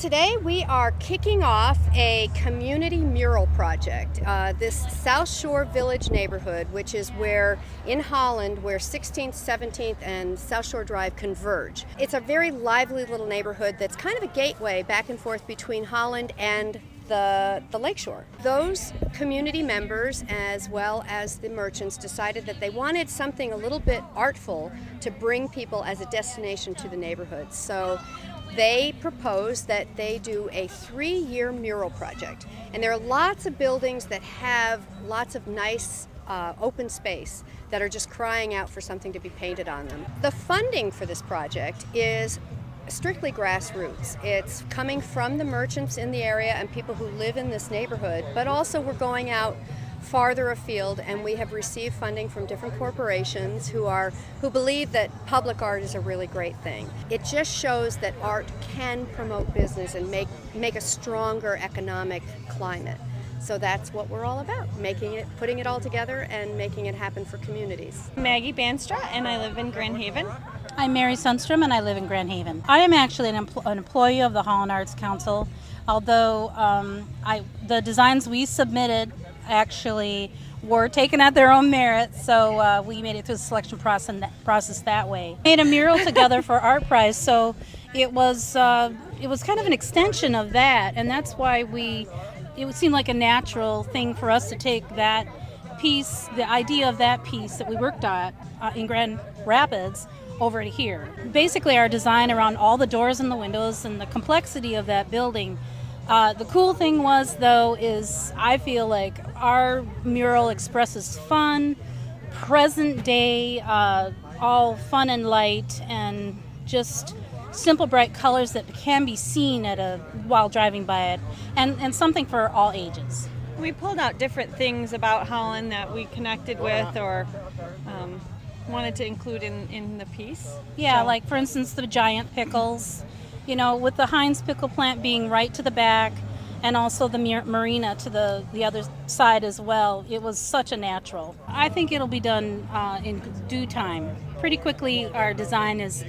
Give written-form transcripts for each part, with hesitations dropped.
Today we are kicking off a community mural project. This South Shore Village neighborhood, which is where in Holland where 16th, 17th and South Shore Drive converge. It's a very lively little neighborhood that's kind of a gateway back and forth between Holland and the lakeshore. Those community members as well as the merchants decided that they wanted something a little bit artful to bring people as a destination to the neighborhood. So they proposed that they do a 3-year mural project. And there are lots of buildings that have lots of nice open space that are just crying out for something to be painted on them. The funding for this project is strictly grassroots. It's coming from the merchants in the area and people who live in this neighborhood, but also we're going out farther afield, and we have received funding from different corporations who believe that public art is a really great thing. It just shows that art can promote business and make a stronger economic climate. So that's what we're all about, putting it all together and making it happen for communities. Maggie Banstra, and I live in Grand Haven. I'm Mary Sundstrom, and I live in Grand Haven. I am actually an employee of the Holland Arts Council, although the designs we submitted actually were taken at their own merit, so we made it through the selection process that way. We made a mural together for Art Prize, so it was kind of an extension of that, and that's why it would seem like a natural thing for us to take that piece, the idea of that piece that we worked on in Grand Rapids, over to here. Basically, our design around all the doors and the windows and the complexity of that building. The cool thing was, though, is I feel like our mural expresses fun, present day, all fun and light, and just simple, bright colors that can be seen while driving by it, and something for all ages. We pulled out different things about Holland that we connected with or wanted to include in the piece. Yeah, so. Like, for instance, the giant pickles. You know, with the Heinz pickle plant being right to the back and also the marina to the other side as well, it was such a natural. I think it'll be done in due time. Pretty quickly, our design is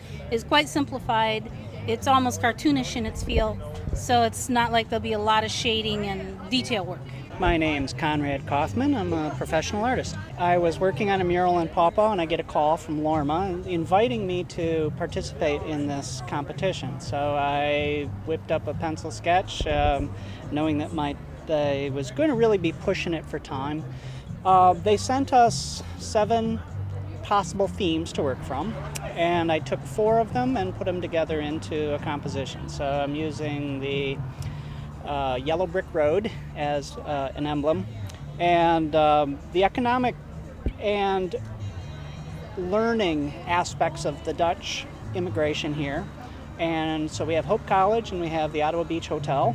quite simplified. It's almost cartoonish in its feel, so it's not like there'll be a lot of shading and detail work. My name's Conrad Kaufman. I'm a professional artist. I was working on a mural in Pawpaw, and I get a call from Lorma inviting me to participate in this competition. So I whipped up a pencil sketch, knowing that I was going to really be pushing it for time. They sent us 7 possible themes to work from, and I took 4 of them and put them together into a composition. So I'm using the yellow brick road as an emblem, and the economic and learning aspects of the Dutch immigration here. And so we have Hope College and we have the Ottawa Beach Hotel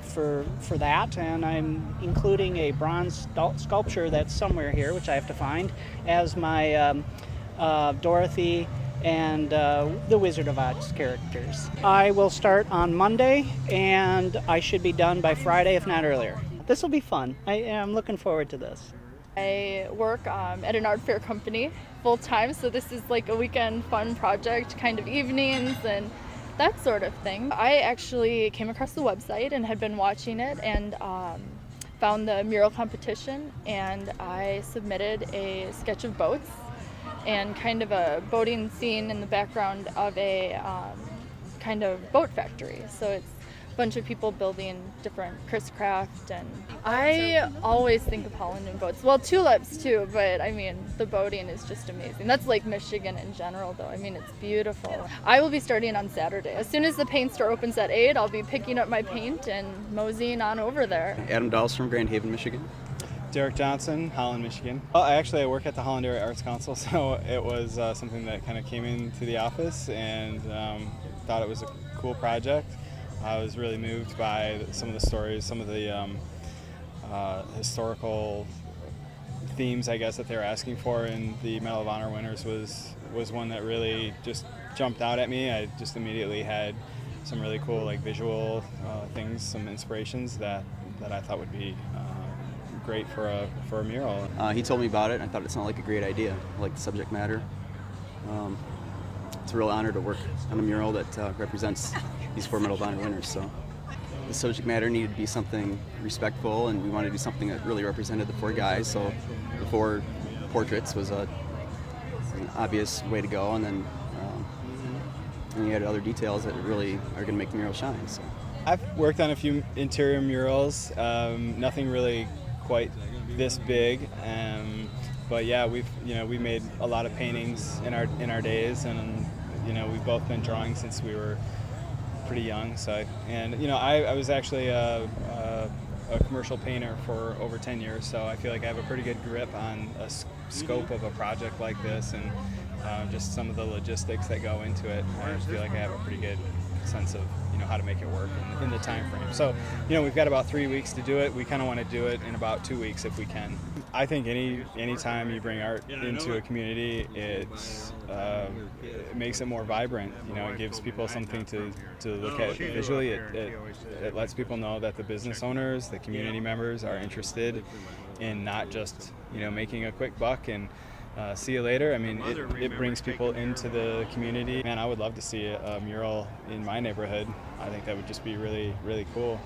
for that, and I'm including a bronze sculpture that's somewhere here, which I have to find, as my Dorothy and the Wizard of Oz characters. I will start on Monday, and I should be done by Friday, if not earlier. This will be fun. I am looking forward to this. I work at an art fair company full time, so this is like a weekend fun project, kind of evenings and that sort of thing. I actually came across the website and had been watching it and found the mural competition, and I submitted a sketch of boats and kind of a boating scene in the background of a kind of boat factory. So it's a bunch of people building different Chris-craft, and I always think of Holland and boats. Well, tulips too, but I mean, the boating is just amazing. That's like Michigan in general, though. I mean, it's beautiful. I will be starting on Saturday. As soon as the paint store opens at 8, I'll be picking up my paint and moseying on over there. Adam Dawes from Grand Haven, Michigan. Derek Johnson, Holland, Michigan. Well, I work at the Holland Area Arts Council, so it was something that kind of came into the office, and thought it was a cool project. I was really moved by some of the stories, some of the historical themes, I guess, that they were asking for, and the Medal of Honor winners was one that really just jumped out at me. I just immediately had some really cool visual things, some inspirations that I thought would be great for a mural. He told me about it, and I thought it sounded like a great idea. I like the subject matter. It's a real honor to work on a mural that represents these 4 Medal of Honor winners. So the subject matter needed to be something respectful, and we wanted to do something that really represented the 4 guys. So the 4 portraits was an obvious way to go, and then you had other details that really are going to make the mural shine. So I've worked on a few interior murals, nothing really quite this big, but yeah, we made a lot of paintings in our days, and we've both been drawing since we were pretty young. So I was actually a commercial painter for over 10 years, so I feel like I have a pretty good grip on a scope of a project like this, and just some of the logistics that go into it. I feel like I have a pretty good sense of how to make it work in the time frame. So we've got about 3 weeks to do it. We kind of want to do it in about 2 weeks if we can. I think any time you bring art into a community, it makes it more vibrant. It gives people something to look at visually. It lets people know that the business owners, the community members are interested in not just making a quick buck and see you later. I mean, it brings people into the community. Man, I would love to see a mural in my neighborhood. I think that would just be really, really cool.